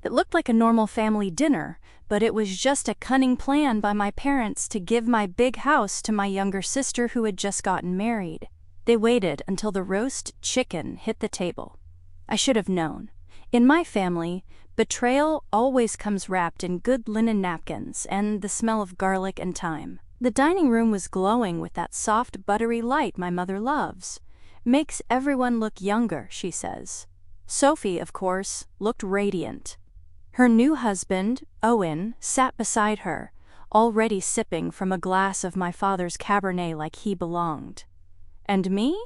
It looked like a normal family dinner, but it was just a cunning plan by my parents to give my big house to my younger sister who had just gotten married. They waited until the roast chicken hit the table. I should have known. In my family, betrayal always comes wrapped in good linen napkins and the smell of garlic and thyme. The dining room was glowing with that soft, buttery light my mother loves. Makes everyone look younger, she says. Sophie, of course, looked radiant. Her new husband, Owen, sat beside her, already sipping from a glass of my father's Cabernet like he belonged. And me?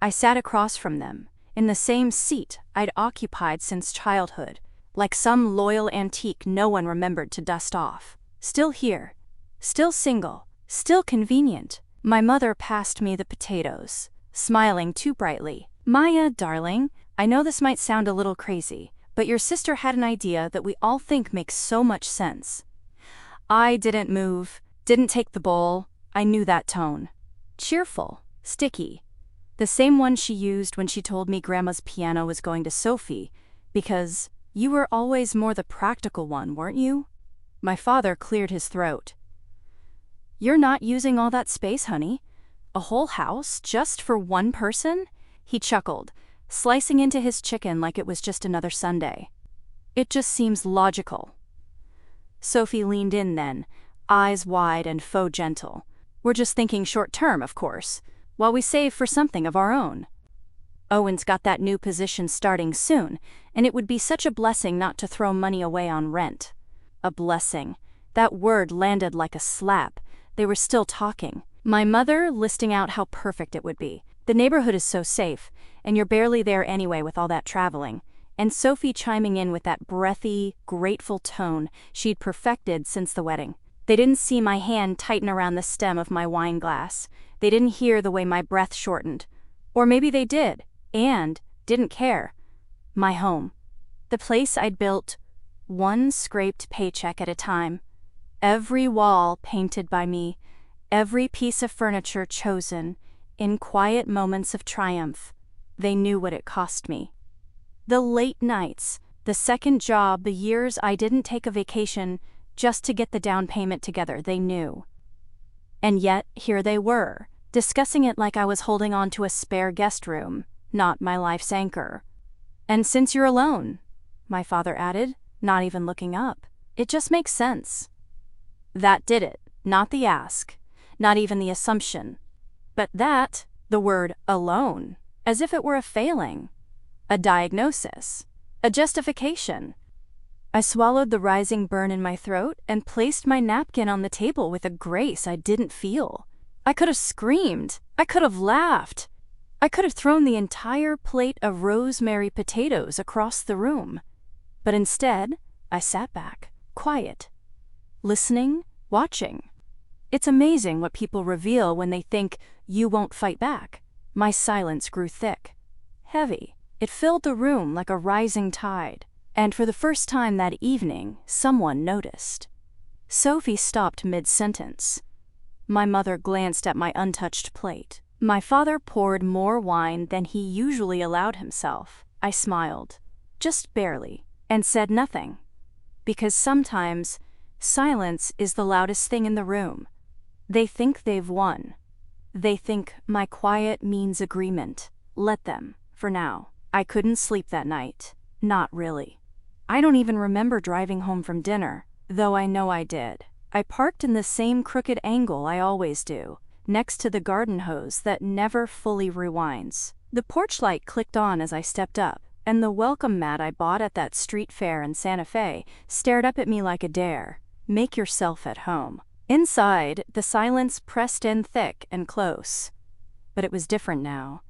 I sat across from them, in the same seat I'd occupied since childhood, like some loyal antique no one remembered to dust off. Still here, still single, still convenient. My mother passed me the potatoes, smiling too brightly. "Maya, darling, I know this might sound a little crazy, but your sister had an idea that we all think makes so much sense." I didn't move, didn't take the bowl. I knew that tone. Cheerful, sticky. The same one she used when she told me Grandma's piano was going to Sophie, because you were always more the practical one, weren't you? My father cleared his throat. "You're not using all that space, honey. A whole house just for one person?" He chuckled, slicing into his chicken like it was just another Sunday. "It just seems logical." Sophie leaned in then, eyes wide and faux gentle. "We're just thinking short term, of course, while we save for something of our own. Owen's got that new position starting soon, and it would be such a blessing not to throw money away on rent." A blessing. That word landed like a slap. They were still talking. My mother listing out how perfect it would be. The neighborhood is so safe, and you're barely there anyway with all that traveling. And Sophie chiming in with that breathy, grateful tone she'd perfected since the wedding. They didn't see my hand tighten around the stem of my wine glass. They didn't hear the way my breath shortened. Or maybe they did, and didn't care. My home. The place I'd built, one scraped paycheck at a time. Every wall painted by me, every piece of furniture chosen, in quiet moments of triumph. They knew what it cost me. The late nights, the second job, the years I didn't take a vacation just to get the down payment together, they knew. And yet, here they were, discussing it like I was holding on to a spare guest room, not my life's anchor. "And since you're alone," my father added, not even looking up, "it just makes sense." That did it, not the ask, not even the assumption. But that, the word alone, as if it were a failing, a diagnosis, a justification. I swallowed the rising burn in my throat and placed my napkin on the table with a grace I didn't feel. I could have screamed. I could have laughed. I could have thrown the entire plate of rosemary potatoes across the room. But instead, I sat back, quiet, listening, watching. It's amazing what people reveal when they think you won't fight back. My silence grew thick, heavy. It filled the room like a rising tide. And for the first time that evening, someone noticed. Sophie stopped mid-sentence. My mother glanced at my untouched plate. My father poured more wine than he usually allowed himself. I smiled, just barely, and said nothing. Because sometimes, silence is the loudest thing in the room. They think they've won. They think my quiet means agreement. Let them, for now. I couldn't sleep that night. Not really. I don't even remember driving home from dinner, though I know I did. I parked in the same crooked angle I always do, next to the garden hose that never fully rewinds. The porch light clicked on as I stepped up, and the welcome mat I bought at that street fair in Santa Fe stared up at me like a dare. Make yourself at home. Inside, the silence pressed in thick and close. But it was different now.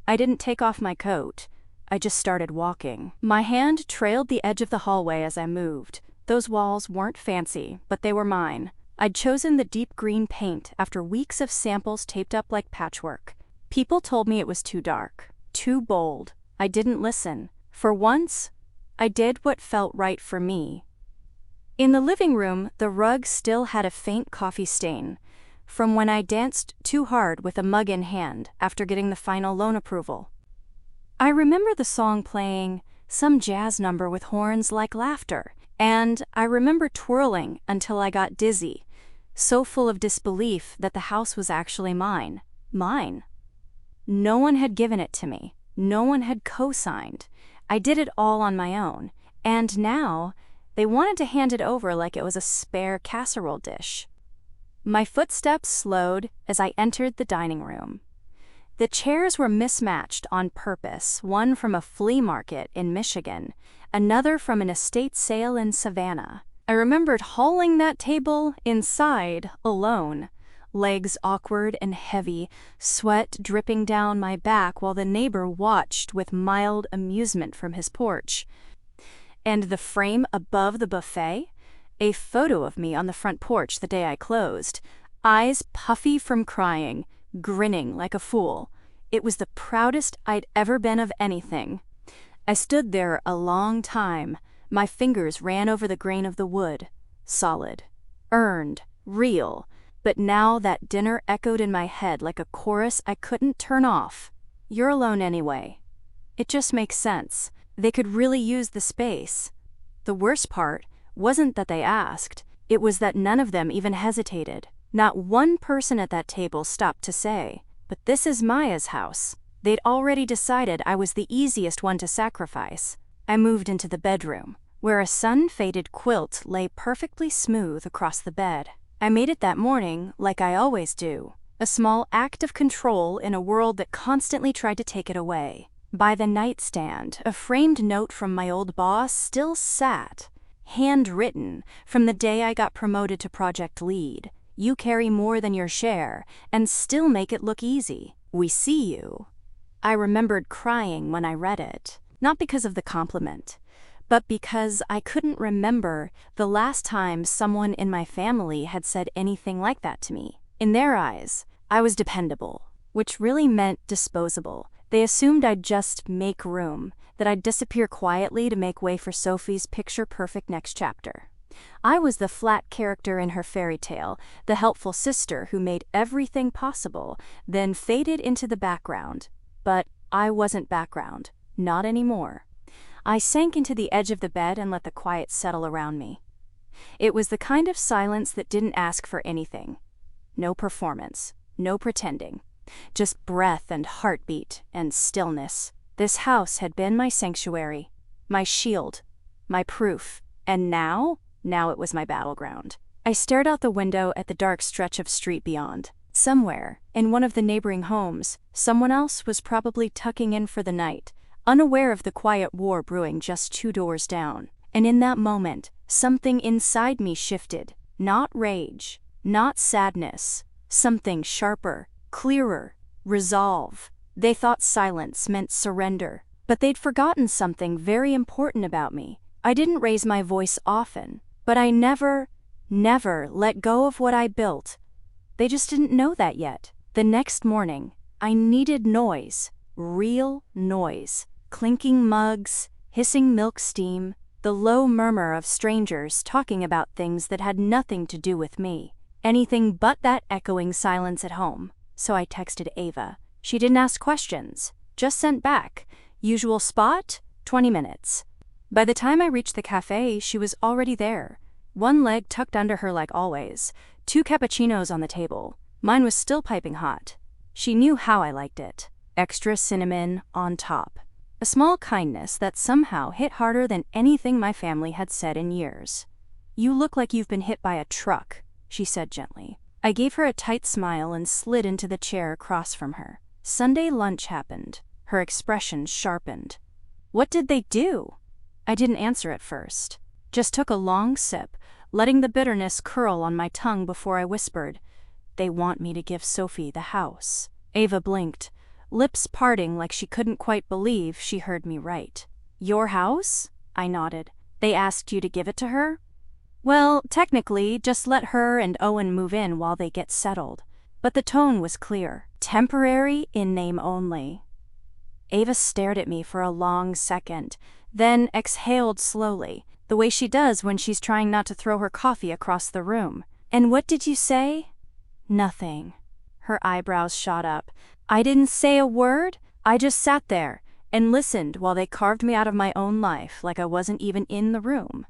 I didn't take off my coat. I just started walking. My hand trailed the edge of the hallway as I moved. Those walls weren't fancy, but they were mine. I'd chosen the deep green paint after weeks of samples taped up like patchwork. People told me it was too dark, too bold. I didn't listen. For once, I did what felt right for me. In the living room, the rug still had a faint coffee stain, from when I danced too hard with a mug in hand after getting the final loan approval. I remember the song playing, some jazz number with horns like laughter. And I remember twirling until I got dizzy, so full of disbelief that the house was actually mine. Mine. No one had given it to me. No one had co-signed. I did it all on my own. And now, they wanted to hand it over like it was a spare casserole dish. My footsteps slowed as I entered the dining room. The chairs were mismatched on purpose, one from a flea market in Michigan, another from an estate sale in Savannah. I remembered hauling that table inside alone, legs awkward and heavy, sweat dripping down my back while the neighbor watched with mild amusement from his porch. And the frame above the buffet? A photo of me on the front porch the day I closed, eyes puffy from crying, grinning like a fool. It was the proudest I'd ever been of anything. I stood there a long time. My fingers ran over the grain of the wood. Solid. Earned. Real. But now that dinner echoed in my head like a chorus I couldn't turn off. You're alone anyway. It just makes sense. They could really use the space. The worst part wasn't that they asked. It was that none of them even hesitated. Not one person at that table stopped to say, "But this is Maya's house." They'd already decided I was the easiest one to sacrifice. I moved into the bedroom, where a sun-faded quilt lay perfectly smooth across the bed. I made it that morning like I always do, a small act of control in a world that constantly tried to take it away. By the nightstand, a framed note from my old boss still sat, handwritten from the day I got promoted to project lead. You carry more than your share and still make it look easy. We see you. I remembered crying when I read it, not because of the compliment, but because I couldn't remember the last time someone in my family had said anything like that to me. In their eyes, I was dependable, which really meant disposable. They assumed I'd just make room, that I'd disappear quietly to make way for Sophie's picture-perfect next chapter. I was the flat character in her fairy tale, the helpful sister who made everything possible, then faded into the background. But I wasn't background, not anymore. I sank into the edge of the bed and let the quiet settle around me. It was the kind of silence that didn't ask for anything. No performance, no pretending. Just breath and heartbeat and stillness. This house had been my sanctuary, my shield, my proof, and now it was my battleground. I stared out the window at the dark stretch of street beyond. Somewhere, in one of the neighboring homes, someone else was probably tucking in for the night, unaware of the quiet war brewing just 2 doors down. And in that moment, something inside me shifted. Not rage, not sadness, something sharper, clearer, resolve. They thought silence meant surrender, but they'd forgotten something very important about me. I didn't raise my voice often, but I never let go of what I built. They just didn't know that yet. The next morning, I needed noise, real noise. Clinking mugs, hissing milk steam, the low murmur of strangers talking about things that had nothing to do with me. Anything but that echoing silence at home. So I texted Ava. She didn't ask questions, just sent back. Usual spot, 20 minutes. By the time I reached the cafe, she was already there. One leg tucked under her like always, 2 cappuccinos on the table. Mine was still piping hot. She knew how I liked it. Extra cinnamon on top. A small kindness that somehow hit harder than anything my family had said in years. "You look like you've been hit by a truck," she said gently. I gave her a tight smile and slid into the chair across from her. Sunday lunch happened. Her expression sharpened. "What did they do?" I didn't answer at first. Just took a long sip, letting the bitterness curl on my tongue before I whispered, "They want me to give Sophie the house." Ava blinked, lips parting like she couldn't quite believe she heard me right. "Your house?" I nodded. "They asked you to give it to her?" "Well, technically, just let her and Owen move in while they get settled." But the tone was clear. Temporary in name only. Ava stared at me for a long second, then exhaled slowly, the way she does when she's trying not to throw her coffee across the room. "And what did you say?" "Nothing." Her eyebrows shot up. "I didn't say a word. I just sat there, and listened while they carved me out of my own life like I wasn't even in the room.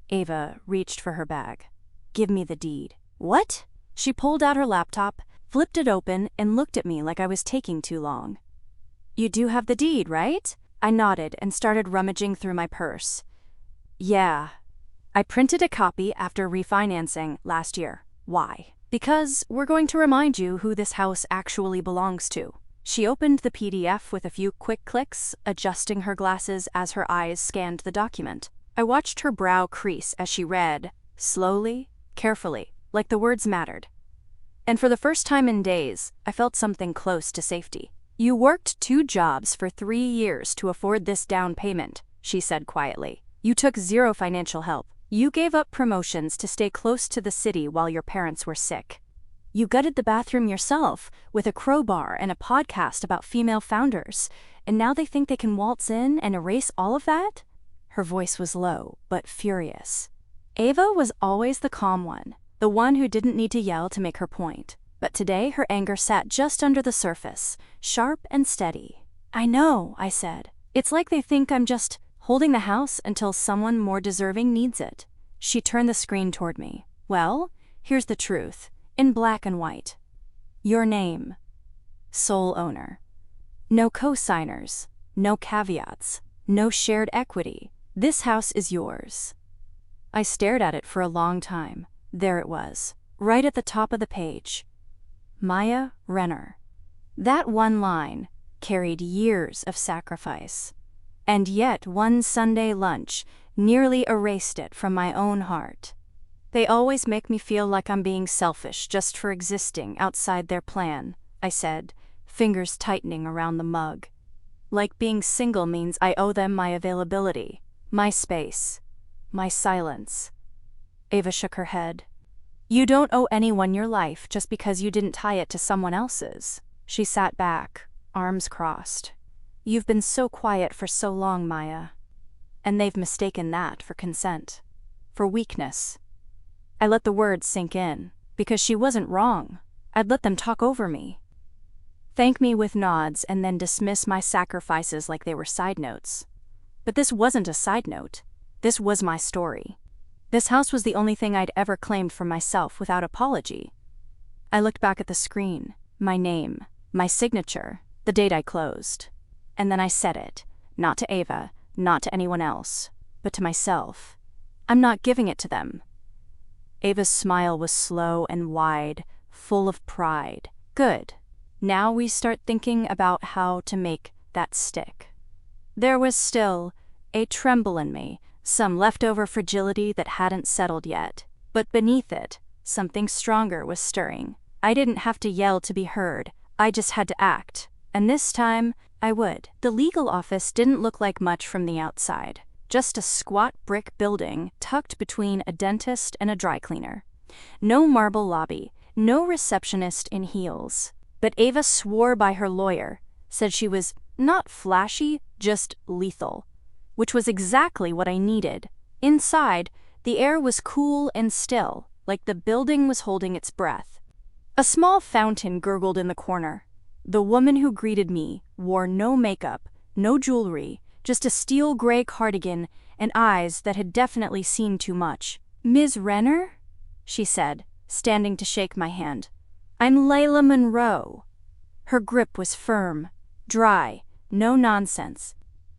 Ava reached for her bag. "Give me the deed." "What?" She pulled out her laptop, flipped it open, and looked at me like I was taking too long. "You do have the deed, right?" I nodded and started rummaging through my purse. "Yeah. I printed a copy after refinancing last year." "Why?" "Because we're going to remind you who this house actually belongs to." She opened the PDF with a few quick clicks, adjusting her glasses as her eyes scanned the document. I watched her brow crease as she read, slowly, carefully, like the words mattered. And for the first time in days, I felt something close to safety. "You worked 2 jobs for 3 years to afford this down payment," she said quietly. "You took 0 financial help. You gave up promotions to stay close to the city while your parents were sick. You gutted the bathroom yourself with a crowbar and a podcast about female founders, and now they think they can waltz in and erase all of that?" Her voice was low, but furious. Ava was always the calm one, the one who didn't need to yell to make her point. But today her anger sat just under the surface, sharp and steady. "I know," I said. "It's like they think I'm just holding the house until someone more deserving needs it." She turned the screen toward me. "Well, here's the truth. In black and white. Your name. Sole owner. No co-signers, no caveats, no shared equity. This house is yours." I stared at it for a long time. There it was, right at the top of the page. Maya Renner. That one line carried years of sacrifice. And yet one Sunday lunch nearly erased it from my own heart. "They always make me feel like I'm being selfish just for existing outside their plan," I said, fingers tightening around the mug. "Like being single means I owe them my availability, my space, my silence." Ava shook her head. "You don't owe anyone your life just because you didn't tie it to someone else's." She sat back, arms crossed. "You've been so quiet for so long, Maya. And they've mistaken that for consent, for weakness." I let the words sink in, because she wasn't wrong. I'd let them talk over me. Thank me with nods and then dismiss my sacrifices like they were side notes. But this wasn't a side note. This was my story. This house was the only thing I'd ever claimed for myself without apology. I looked back at the screen, my name, my signature, the date I closed. And then I said it, not to Ava, not to anyone else, but to myself. I'm not giving it to them. Ava's smile was slow and wide, full of pride. Good. Now we start thinking about how to make that stick. There was still a tremble in me, some leftover fragility that hadn't settled yet. But beneath it, something stronger was stirring. I didn't have to yell to be heard. I just had to act. And this time, I would. The legal office didn't look like much from the outside. Just a squat brick building tucked between a dentist and a dry cleaner. No marble lobby, no receptionist in heels. But Ava swore by her lawyer, said she was not flashy, just lethal, which was exactly what I needed. Inside, the air was cool and still, like the building was holding its breath. A small fountain gurgled in the corner. The woman who greeted me wore no makeup, no jewelry, just a steel gray cardigan and eyes that had definitely seen too much. "Ms. Renner?" she said, standing to shake my hand. "I'm Layla Monroe." Her grip was firm, dry, no nonsense.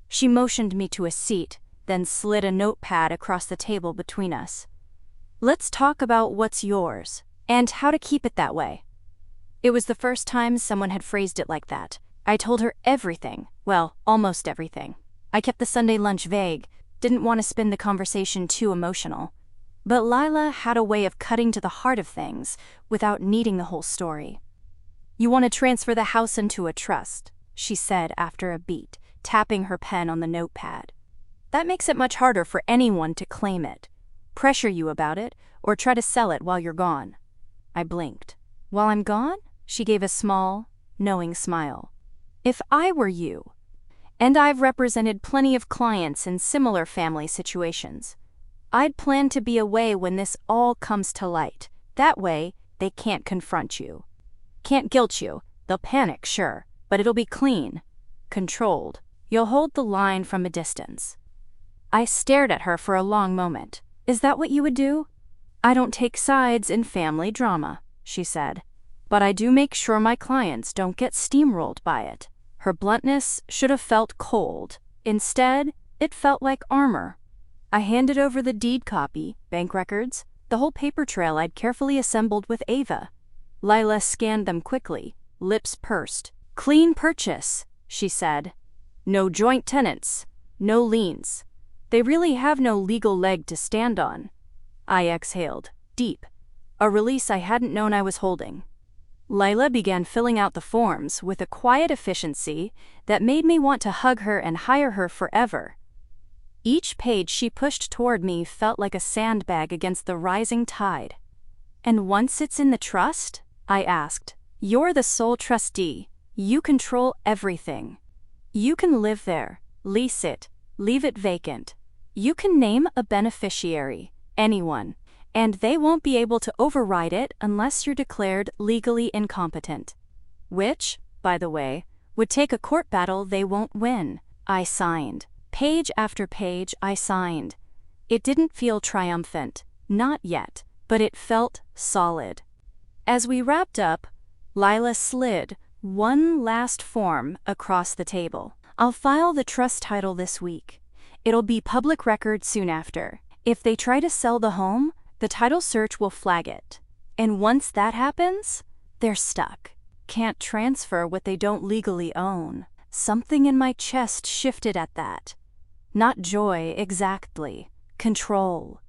She motioned me to a seat, then slid a notepad across the table between us. "Let's talk about what's yours, and how to keep it that way." It was the first time someone had phrased it like that. I told her everything, well, almost everything. I kept the Sunday lunch vague, didn't want to spin the conversation too emotional. But Lila had a way of cutting to the heart of things without needing the whole story. "You want to transfer the house into a trust," she said after a beat, tapping her pen on the notepad. "That makes it much harder for anyone to claim it, pressure you about it, or try to sell it while you're gone." I blinked. "While I'm gone?" She gave a small, knowing smile. "If I were you, and I've represented plenty of clients in similar family situations, I'd plan to be away when this all comes to light. That way, they can't confront you. Can't guilt you. They'll panic, sure, but it'll be clean, controlled. You'll hold the line from a distance." I stared at her for a long moment. "Is that what you would do?" "I don't take sides in family drama," she said. "But I do make sure my clients don't get steamrolled by it." Her bluntness should have felt cold. Instead, it felt like armor. I handed over the deed copy, bank records, the whole paper trail I'd carefully assembled with Ava. Lila scanned them quickly, lips pursed. "Clean purchase," she said. "No joint tenants, no liens. They really have no legal leg to stand on." I exhaled, deep, a release I hadn't known I was holding. Lila began filling out the forms with a quiet efficiency that made me want to hug her and hire her forever. Each page she pushed toward me felt like a sandbag against the rising tide. "And once it's in the trust?" I asked. "You're the sole trustee. You control everything. You can live there, lease it, leave it vacant. You can name a beneficiary, anyone, and they won't be able to override it unless you're declared legally incompetent. Which, by the way, would take a court battle they won't win." I signed. Page after page I signed. It didn't feel triumphant, not yet, but it felt solid. As we wrapped up, Lila slid one last form across the table. "I'll file the trust title this week. It'll be public record soon after. If they try to sell the home, the title search will flag it. And once that happens, they're stuck. Can't transfer what they don't legally own." Something in my chest shifted at that. Not joy exactly, control.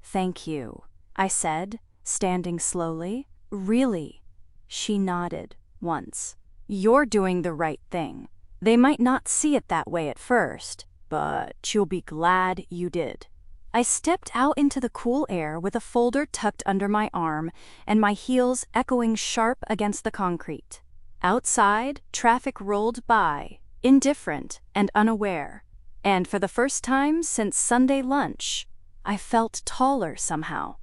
"Thank you," I said, standing slowly. "Really?" She nodded once. "You're doing the right thing. They might not see it that way at first, but you'll be glad you did." I stepped out into the cool air with a folder tucked under my arm and my heels echoing sharp against the concrete. Outside, traffic rolled by, indifferent and unaware. And for the first time since Sunday lunch, I felt taller somehow.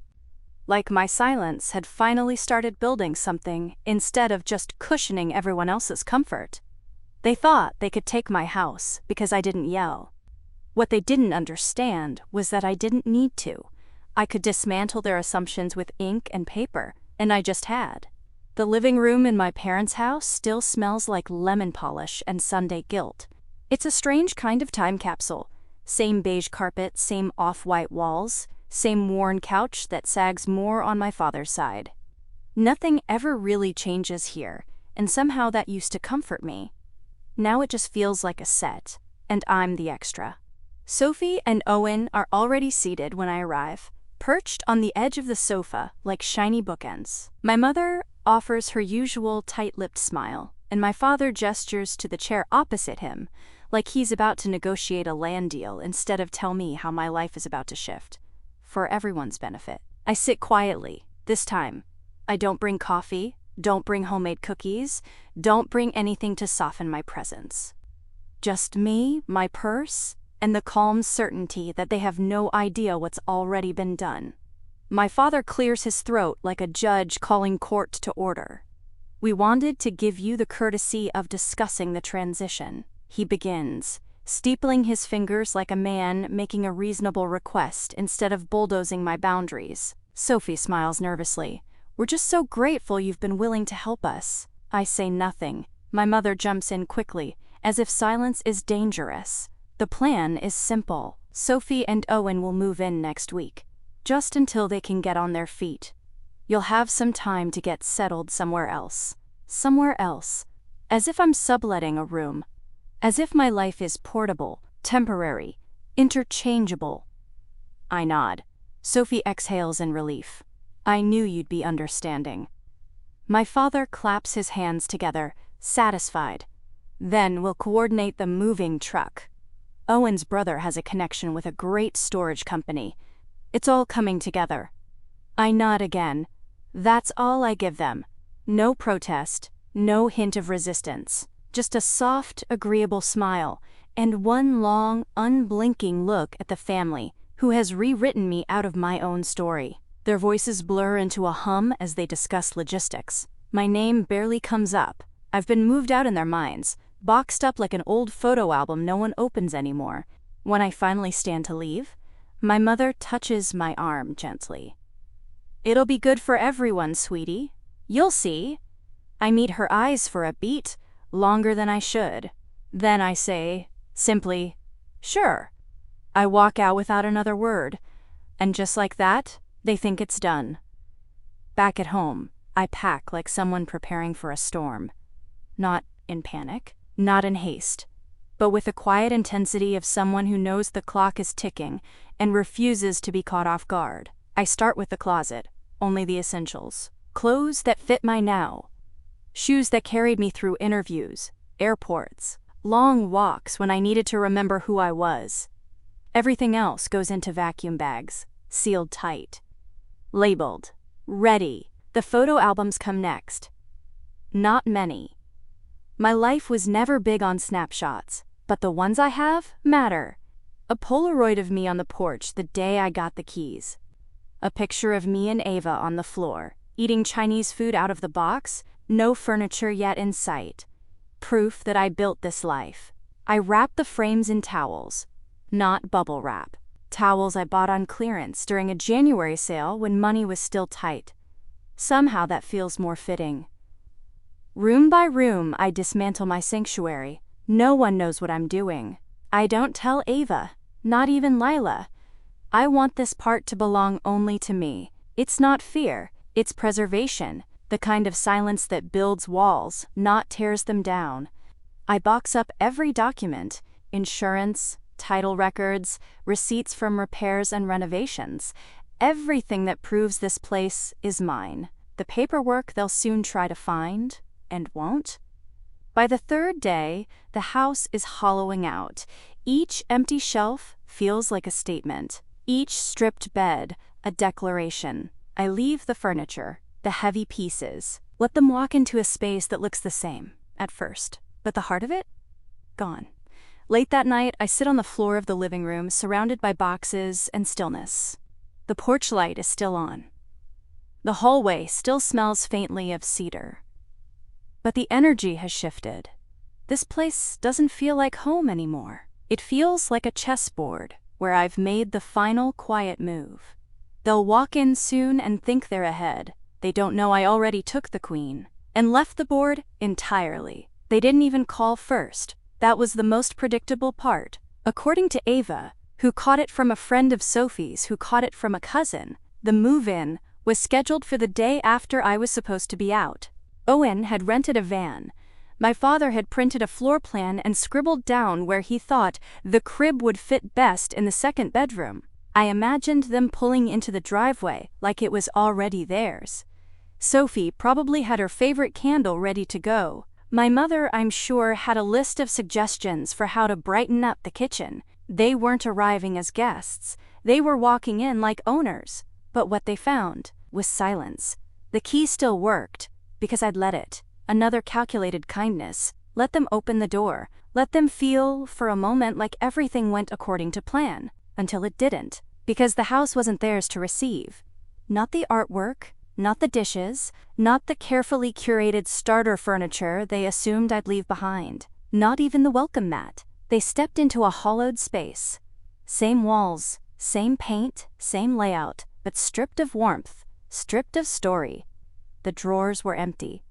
Like my silence had finally started building something instead of just cushioning everyone else's comfort. They thought they could take my house because I didn't yell. What they didn't understand was that I didn't need to. I could dismantle their assumptions with ink and paper, and I just had. The living room in my parents' house still smells like lemon polish and Sunday guilt. It's a strange kind of time capsule. Same beige carpet, same off-white walls, same worn couch that sags more on my father's side. Nothing ever really changes here, and somehow that used to comfort me. Now it just feels like a set, and I'm the extra. Sophie and Owen are already seated when I arrive, perched on the edge of the sofa like shiny bookends. My mother offers her usual tight-lipped smile, and my father gestures to the chair opposite him, like he's about to negotiate a land deal instead of tell me how my life is about to shift. For everyone's benefit. I sit quietly, this time. I don't bring coffee, don't bring homemade cookies, don't bring anything to soften my presence. Just me, my purse, and the calm certainty that they have no idea what's already been done. My father clears his throat like a judge calling court to order. "We wanted to give you the courtesy of discussing the transition," he begins, steepling his fingers like a man making a reasonable request instead of bulldozing my boundaries. Sophie smiles nervously. "We're just so grateful you've been willing to help us." I say nothing. My mother jumps in quickly, as if silence is dangerous. "The plan is simple. Sophie and Owen will move in next week, just until they can get on their feet. You'll have some time to get settled somewhere else. Somewhere else. As if I'm subletting a room. As if my life is portable, temporary, interchangeable." I nod. Sophie exhales in relief. "I knew you'd be understanding." My father claps his hands together, satisfied. "Then we'll coordinate the moving truck. Owen's brother has a connection with a great storage company. It's all coming together." I nod again. That's all I give them. No protest, no hint of resistance. Just a soft, agreeable smile, and one long, unblinking look at the family, who has rewritten me out of my own story. Their voices blur into a hum as they discuss logistics. My name barely comes up. I've been moved out in their minds, boxed up like an old photo album no one opens anymore. When I finally stand to leave, my mother touches my arm gently. "It'll be good for everyone, sweetie. You'll see." I meet her eyes for a beat, longer than I should. Then I say, simply, "Sure." I walk out without another word, and just like that, they think it's done. Back at home, I pack like someone preparing for a storm. Not in panic, not in haste, but with the quiet intensity of someone who knows the clock is ticking and refuses to be caught off guard. I start with the closet, only the essentials. Clothes that fit my now. Shoes that carried me through interviews, airports, long walks when I needed to remember who I was. Everything else goes into vacuum bags, sealed tight. Labeled, ready. The photo albums come next. Not many. My life was never big on snapshots, but the ones I have matter. A Polaroid of me on the porch the day I got the keys. A picture of me and Ava on the floor, eating Chinese food out of the box, no furniture yet in sight. Proof that I built this life. I wrapped the frames in towels, not bubble wrap. Towels I bought on clearance during a January sale when money was still tight. Somehow that feels more fitting. Room by room, I dismantle my sanctuary. No one knows what I'm doing. I don't tell Ava, not even Lila. I want this part to belong only to me. It's not fear, it's preservation, the kind of silence that builds walls, not tears them down. I box up every document, insurance, title records, receipts from repairs and renovations, everything that proves this place is mine. The paperwork they'll soon try to find, and won't. By the third day, the house is hollowing out. Each empty shelf feels like a statement. Each stripped bed, a declaration. I leave the furniture, the heavy pieces. Let them walk into a space that looks the same, at first. But the heart of it? Gone. Late that night, I sit on the floor of the living room, surrounded by boxes and stillness. The porch light is still on. The hallway still smells faintly of cedar. But the energy has shifted. This place doesn't feel like home anymore. It feels like a chessboard where I've made the final quiet move. They'll walk in soon and think they're ahead. They don't know I already took the queen and left the board entirely. They didn't even call first. That was the most predictable part. According to Ava, who caught it from a friend of Sophie's who caught it from a cousin, the move-in was scheduled for the day after I was supposed to be out. Owen had rented a van. My father had printed a floor plan and scribbled down where he thought the crib would fit best in the second bedroom. I imagined them pulling into the driveway like it was already theirs. Sophie probably had her favorite candle ready to go. My mother, I'm sure, had a list of suggestions for how to brighten up the kitchen. They weren't arriving as guests. They were walking in like owners. But what they found was silence. The key still worked, because I'd let it. Another calculated kindness. Let them open the door. Let them feel, for a moment, like everything went according to plan. Until it didn't. Because the house wasn't theirs to receive. Not the artwork, not the dishes, not the carefully curated starter furniture they assumed I'd leave behind. Not even the welcome mat. They stepped into a hollowed space. Same walls, same paint, same layout, but stripped of warmth, stripped of story. The drawers were empty.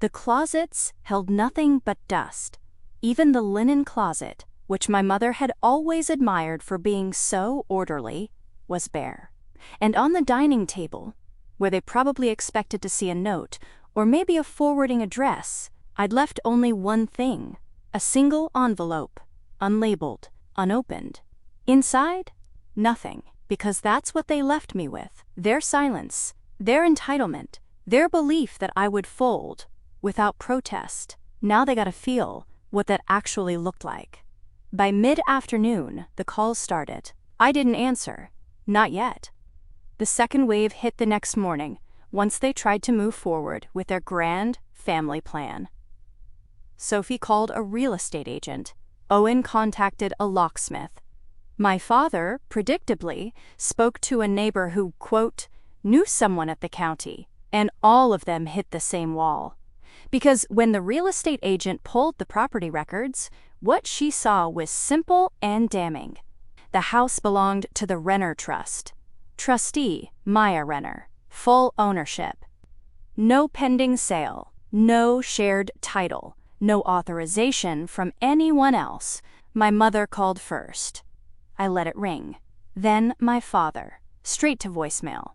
The closets held nothing but dust. Even the linen closet, which my mother had always admired for being so orderly, was bare. And on the dining table, where they probably expected to see a note, or maybe a forwarding address, I'd left only one thing, a single envelope, unlabeled, unopened. Inside, nothing, because that's what they left me with. Their silence, their entitlement, their belief that I would fold, without protest. Now they gotta feel what that actually looked like. By mid-afternoon, the calls started. I didn't answer. Not yet. The second wave hit the next morning, once they tried to move forward with their grand family plan. Sophie called a real estate agent. Owen contacted a locksmith. My father, predictably, spoke to a neighbor who, quote, knew someone at the county, and all of them hit the same wall. Because when the real estate agent pulled the property records, what she saw was simple and damning. The house belonged to the Renner Trust. Trustee, Maya Renner. Full ownership. No pending sale. No shared title. No authorization from anyone else. My mother called first. I let it ring. Then my father. Straight to voicemail.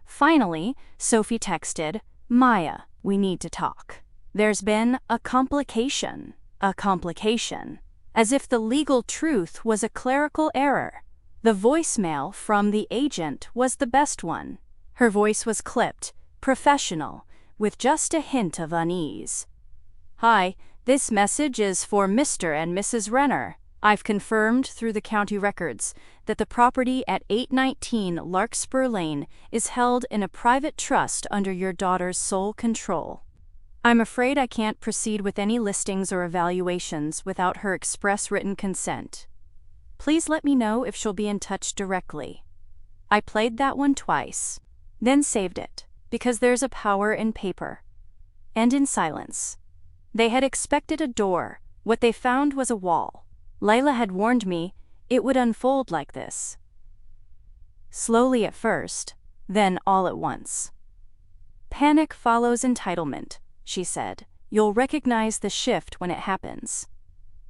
Finally, Sophie texted, "Maya, we need to talk. There's been a complication. A complication." As if the legal truth was a clerical error. The voicemail from the agent was the best one. Her voice was clipped, professional, with just a hint of unease. "Hi, this message is for Mr. and Mrs. Renner. I've confirmed through the county records that the property at 819 Larkspur Lane is held in a private trust under your daughter's sole control. I'm afraid I can't proceed with any listings or evaluations without her express written consent. Please let me know if she'll be in touch directly." I played that one twice, then saved it, because there's a power in paper. And in silence. They had expected a door. What they found was a wall. Layla had warned me it would unfold like this. Slowly at first, then all at once. "Panic follows entitlement," she said. "You'll recognize the shift when it happens."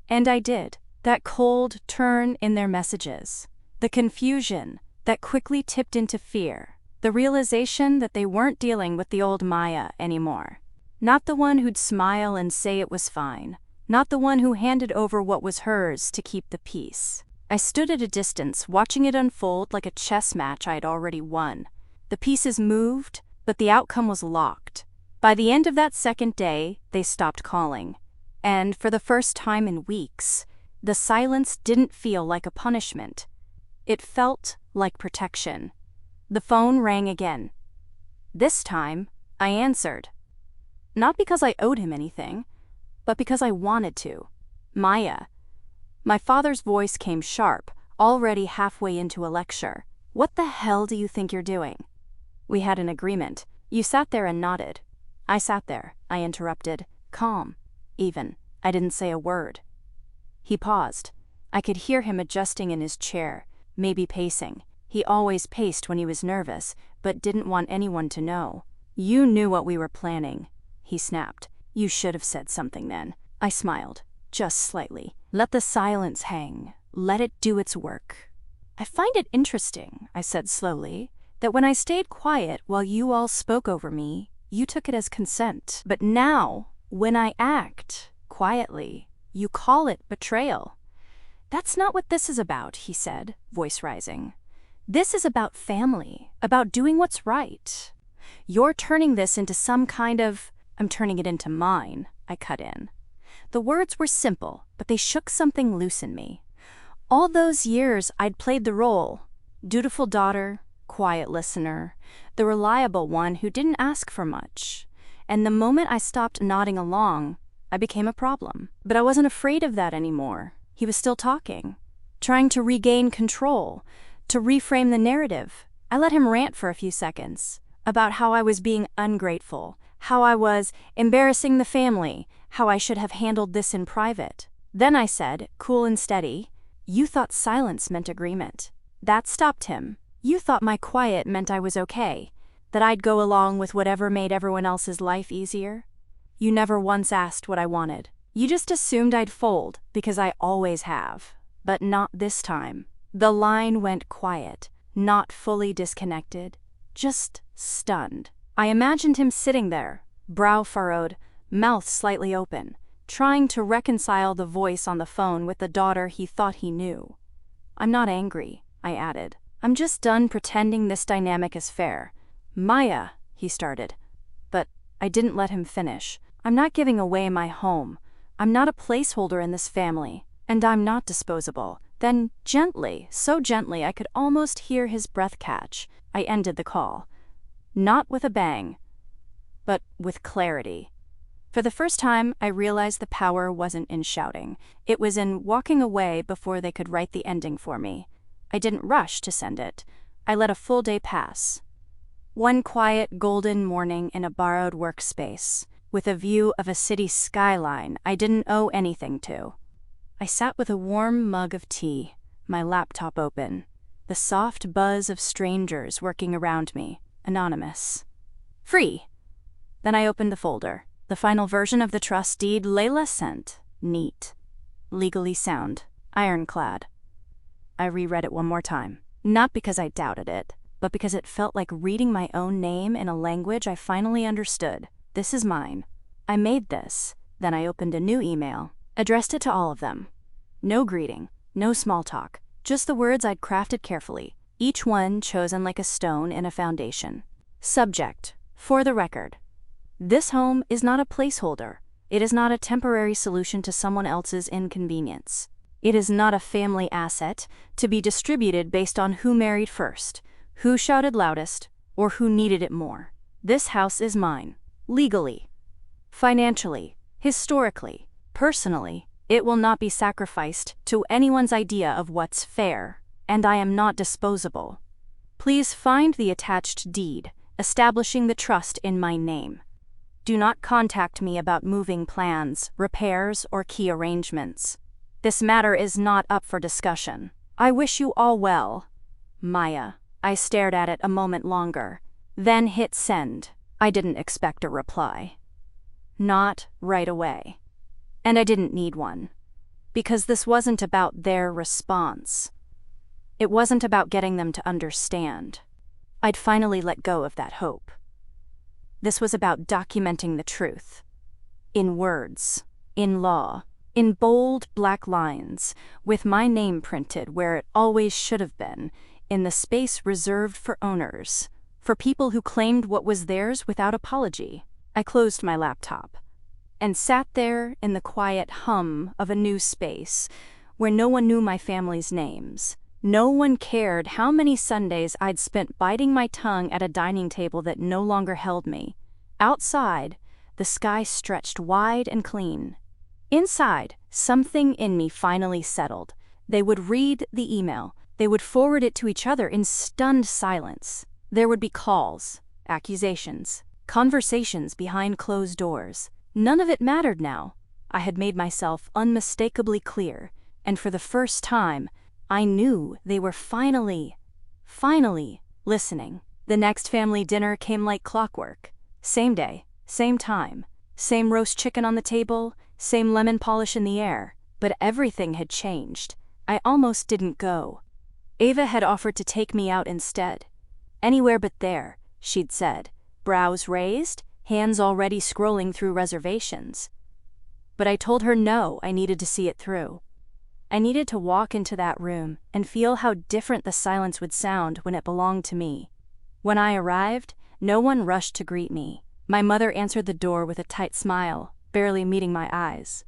And I did. That cold turn in their messages. The confusion that quickly tipped into fear. The realization that they weren't dealing with the old Maya anymore. Not the one who'd smile and say it was fine. Not the one who handed over what was hers to keep the peace. I stood at a distance, watching it unfold like a chess match I'd already won. The pieces moved, but the outcome was locked. By the end of that second day, they stopped calling. And for the first time in weeks, the silence didn't feel like a punishment. It felt like protection. The phone rang again. This time, I answered. Not because I owed him anything, but because I wanted to. "Maya." My father's voice came sharp, already halfway into a lecture. "What the hell do you think you're doing?" We had an agreement. You sat there and nodded. I sat there, I interrupted, calm, even. I didn't say a word. He paused. I could hear him adjusting in his chair, maybe pacing. He always paced when he was nervous, but didn't want anyone to know. "You knew what we were planning," he snapped. "You should have said something then." I smiled, just slightly. "Let the silence hang. Let it do its work." "I find it interesting," I said slowly, "that when I stayed quiet while you all spoke over me, you took it as consent. But now, when I act quietly, you call it betrayal." "That's not what this is about," he said, voice rising. "This is about family, about doing what's right. You're turning this into some kind of—" "I'm turning it into mine," I cut in. The words were simple, but they shook something loose in me. All those years I'd played the role. Dutiful daughter, quiet listener, the reliable one who didn't ask for much. And the moment I stopped nodding along, I became a problem. But I wasn't afraid of that anymore. He was still talking, trying to regain control, to reframe the narrative. I let him rant for a few seconds about how I was being ungrateful, how I was embarrassing the family, how I should have handled this in private. Then I said, cool and steady, "You thought silence meant agreement." That stopped him. "You thought my quiet meant I was okay, that I'd go along with whatever made everyone else's life easier. You never once asked what I wanted. You just assumed I'd fold, because I always have. But not this time." The line went quiet, not fully disconnected, just stunned. I imagined him sitting there, brow furrowed, mouth slightly open, trying to reconcile the voice on the phone with the daughter he thought he knew. "I'm not angry," I added. "I'm just done pretending this dynamic is fair." "Maya," he started. But I didn't let him finish. "I'm not giving away my home. I'm not a placeholder in this family. And I'm not disposable." Then gently, so gently I could almost hear his breath catch, I ended the call. Not with a bang, but with clarity. For the first time, I realized the power wasn't in shouting. It was in walking away before they could write the ending for me. I didn't rush to send it. I let a full day pass. One quiet, golden morning in a borrowed workspace, with a view of a city skyline I didn't owe anything to. I sat with a warm mug of tea, my laptop open, the soft buzz of strangers working around me, anonymous. Free. Then I opened the folder. The final version of the trust deed Layla sent. Neat. Legally sound. Ironclad. I reread it one more time. Not because I doubted it, but because it felt like reading my own name in a language I finally understood. This is mine. I made this. Then I opened a new email, addressed it to all of them. No greeting, no small talk, just the words I'd crafted carefully, each one chosen like a stone in a foundation. Subject: for the record. This home is not a placeholder. It is not a temporary solution to someone else's inconvenience. It is not a family asset to be distributed based on who married first, who shouted loudest, or who needed it more. This house is mine. Legally, financially, historically, personally, it will not be sacrificed to anyone's idea of what's fair, and I am not disposable. Please find the attached deed establishing the trust in my name. Do not contact me about moving plans, repairs, or key arrangements. This matter is not up for discussion. I wish you all well. Maya. I stared at it a moment longer, then hit send. I didn't expect a reply. Not right away. And I didn't need one. Because this wasn't about their response. It wasn't about getting them to understand. I'd finally let go of that hope. This was about documenting the truth. In words, in law, in bold black lines, with my name printed where it always should have been, in the space reserved for owners, for people who claimed what was theirs without apology. I closed my laptop and sat there in the quiet hum of a new space where no one knew my family's names. No one cared how many Sundays I'd spent biting my tongue at a dining table that no longer held me. Outside, the sky stretched wide and clean. Inside, something in me finally settled. They would read the email. They would forward it to each other in stunned silence. There would be calls, accusations, conversations behind closed doors. None of it mattered now. I had made myself unmistakably clear, and for the first time, I knew they were finally listening. The next family dinner came like clockwork. Same day, same time, same roast chicken on the table, same lemon polish in the air. But everything had changed. I almost didn't go. Ava had offered to take me out instead. Anywhere but there, she'd said, brows raised, hands already scrolling through reservations. But I told her no, I needed to see it through. I needed to walk into that room and feel how different the silence would sound when it belonged to me. When I arrived, no one rushed to greet me. My mother answered the door with a tight smile, barely meeting my eyes.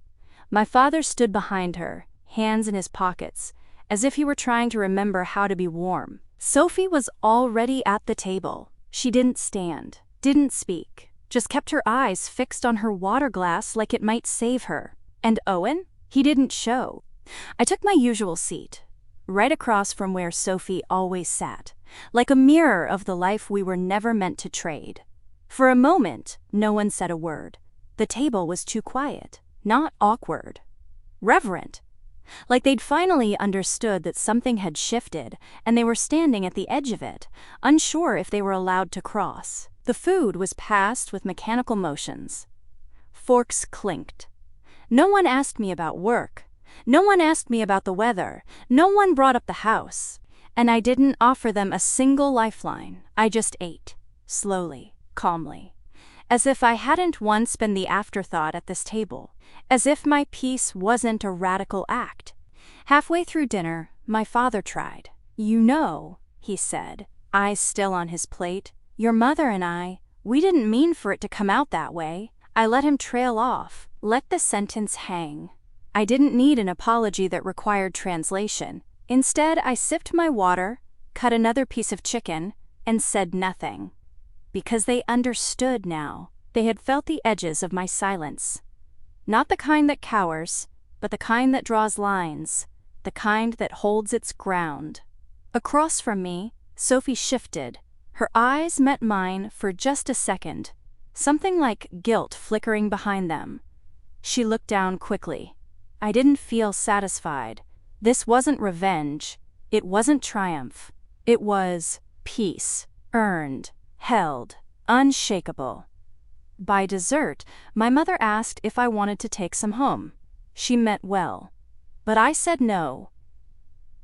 My father stood behind her, hands in his pockets, as if he were trying to remember how to be warm. Sophie was already at the table. She didn't stand, didn't speak, just kept her eyes fixed on her water glass like it might save her. And Owen? He didn't show. I took my usual seat, right across from where Sophie always sat, like a mirror of the life we were never meant to trade. For a moment, no one said a word. The table was too quiet, not awkward, reverent. Like they'd finally understood that something had shifted, and they were standing at the edge of it, unsure if they were allowed to cross. The food was passed with mechanical motions. Forks clinked. No one asked me about work. No one asked me about the weather. No one brought up the house. And I didn't offer them a single lifeline. I just ate, slowly, calmly, as if I hadn't once been the afterthought at this table, as if my peace wasn't a radical act. Halfway through dinner, my father tried. "You know," he said, eyes still on his plate, "your mother and I, we didn't mean for it to come out that way." I let him trail off, let the sentence hang. I didn't need an apology that required translation. Instead, I sipped my water, cut another piece of chicken, and said nothing. Because they understood now. They had felt the edges of my silence. Not the kind that cowers, but the kind that draws lines, the kind that holds its ground. Across from me, Sophie shifted. Her eyes met mine for just a second. something like guilt flickering behind them. She looked down quickly. I didn't feel satisfied. This wasn't revenge. It wasn't triumph. It was peace, earned, held, unshakable. By dessert, my mother asked if I wanted to take some home. She meant well. But I said no.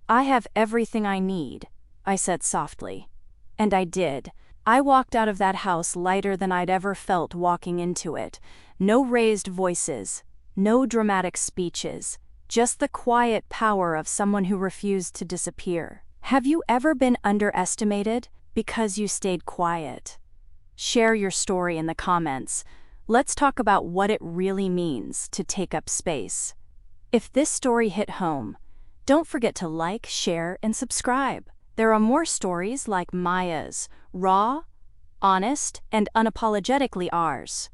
I have everything I need, I said softly. And I did. I walked out of that house lighter than I'd ever felt walking into it. No raised voices, no dramatic speeches, just the quiet power of someone who refused to disappear. Have you ever been underestimated because you stayed quiet? Share your story in the comments. Let's talk about what it really means to take up space. If this story hit home, don't forget to like, share, and subscribe. There are more stories like Maya's, raw, honest, and unapologetically ours.